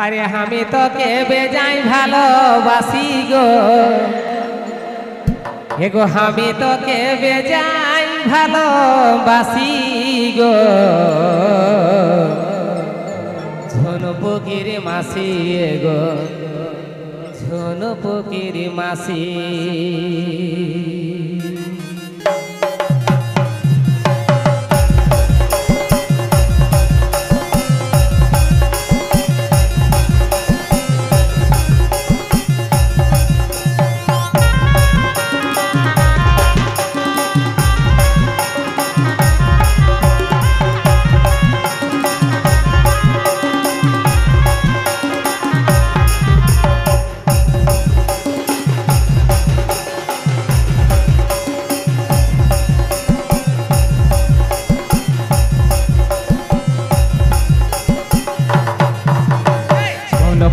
আরে আমি তোকে বেজাই ভালোবাসি গো, এগো আমি তোকে বেজাই ভালোবাসি গো, ঝোনো পকির মাসি গো, ঝোনো পকির মাসি।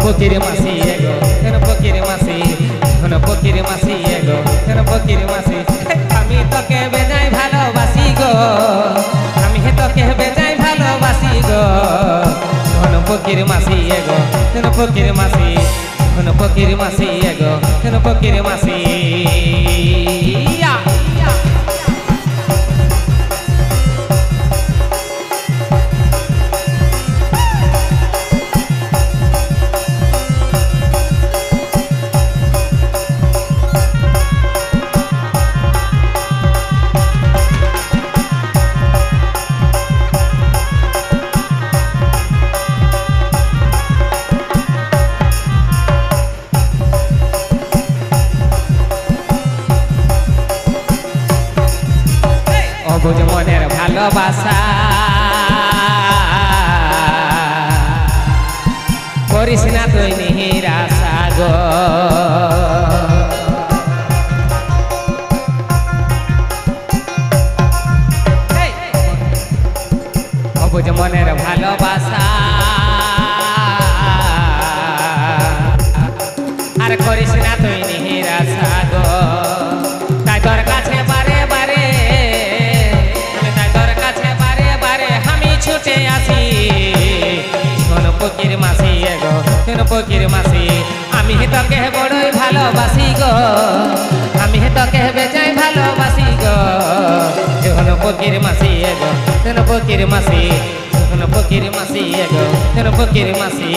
পকির মাসি এগো হেন পকির মাসি, হেন পকির মাসি এগো হেন পকির মাসি। আমি তোকে বেজাই ভালোবাসি গো, আমি তোকে বেজাই ভালোবাসি গো, হেন পকির মাসি এগো হেন পকির মাসি, হেন পকির মাসি এগো হেন পকির মাসি। অবুঝ মনের ভালোবাসা করিস না তুই নিরাশা গো, অবুঝ মনের ভালোবাসা আর করিস না তুই নিরাশা গো। তাই তোর কাছে বারে বারে, তাই তোর কাছে বারে বারে আমি ছুটে আসি, শোন পকির মাসি এগো শোন পকির মাসি। আমি তোকে বড়ই ভালোবাসি গো, আমি তোকে বেজাই ভালোবাসি গো, শোন পকির মাসি এগো শোন পকির মাসি, শোন পকির মাসি এগো শোন পকির মাসি।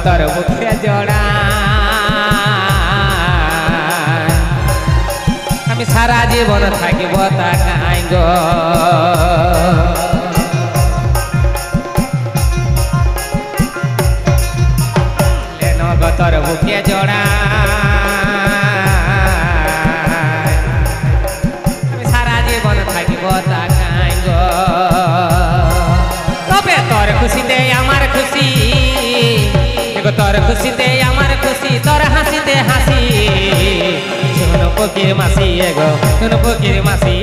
তোর মুখে জড়া আমি সারা জীবন থাকিব তাকাই গো, তোর মুখে জড়া আমি সারা জীবন থাকিব তাকাই গো। তবে তোর খুশিতে আমার খুশি, তোর খুশিতে আমার খুশি, তোর হাসিতে হাসি, শোন পকির মাসি এগো শোন পকির মাসি।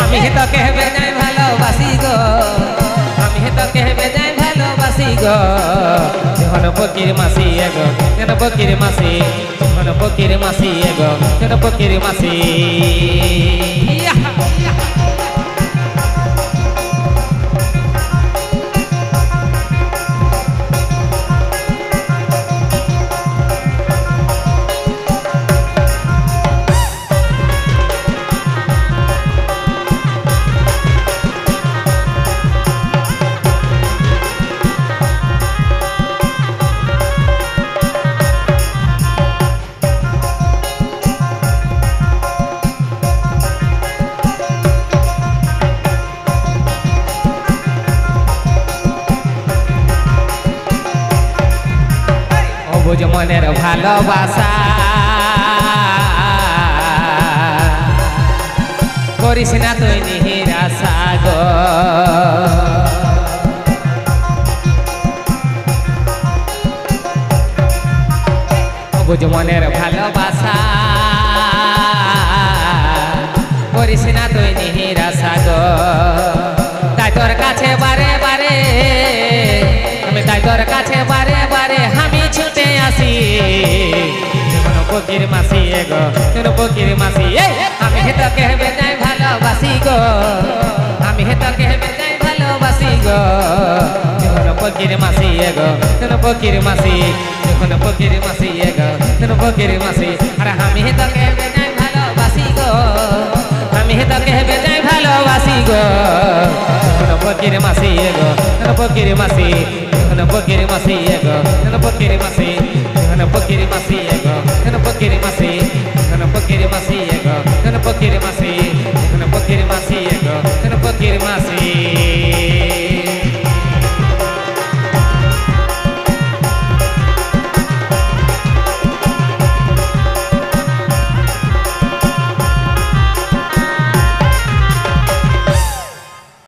আমি তোকে বেজাই ভালোবাসি গো, আমি তোকে বেজাই ভালোবাসি গো, শোন পকির মাসি এগো শোন পকির মাসি, শোন পকির মাসি এগো শোন পকির মাসি। বুঝ মনের ভালোবাসা করিস না তুই নিরাশা গো বুঝ মনের ভালোবাসা করিস না তুই নিরাশা গো তাই তোর কাছে বারে বারে আমি তাই তোর কাছে বারে বারে আমি ছুটে আসি ফকির মাসি গো ফকির মাসি আমি তোকে বেজায় ভালোবাসি গো আমি তোকে বেজায় ভালোবাসি গো ফকির মাসি গো ফকির মাসি ফকির মাসি গো ফকির মাসি আরে আমি তোকে বেজায় ভালোবাসি গো আমি তোকে বেজায় ভালোবাসি গো ফকির মাসি গো ফকির মাসি ফকির মাসি গো ফকির মাসি ফকির মাসি গো ফকির মাসি ফকির মাসি গো ফকির মাসি ফকির মাসি গো ফকির মাসি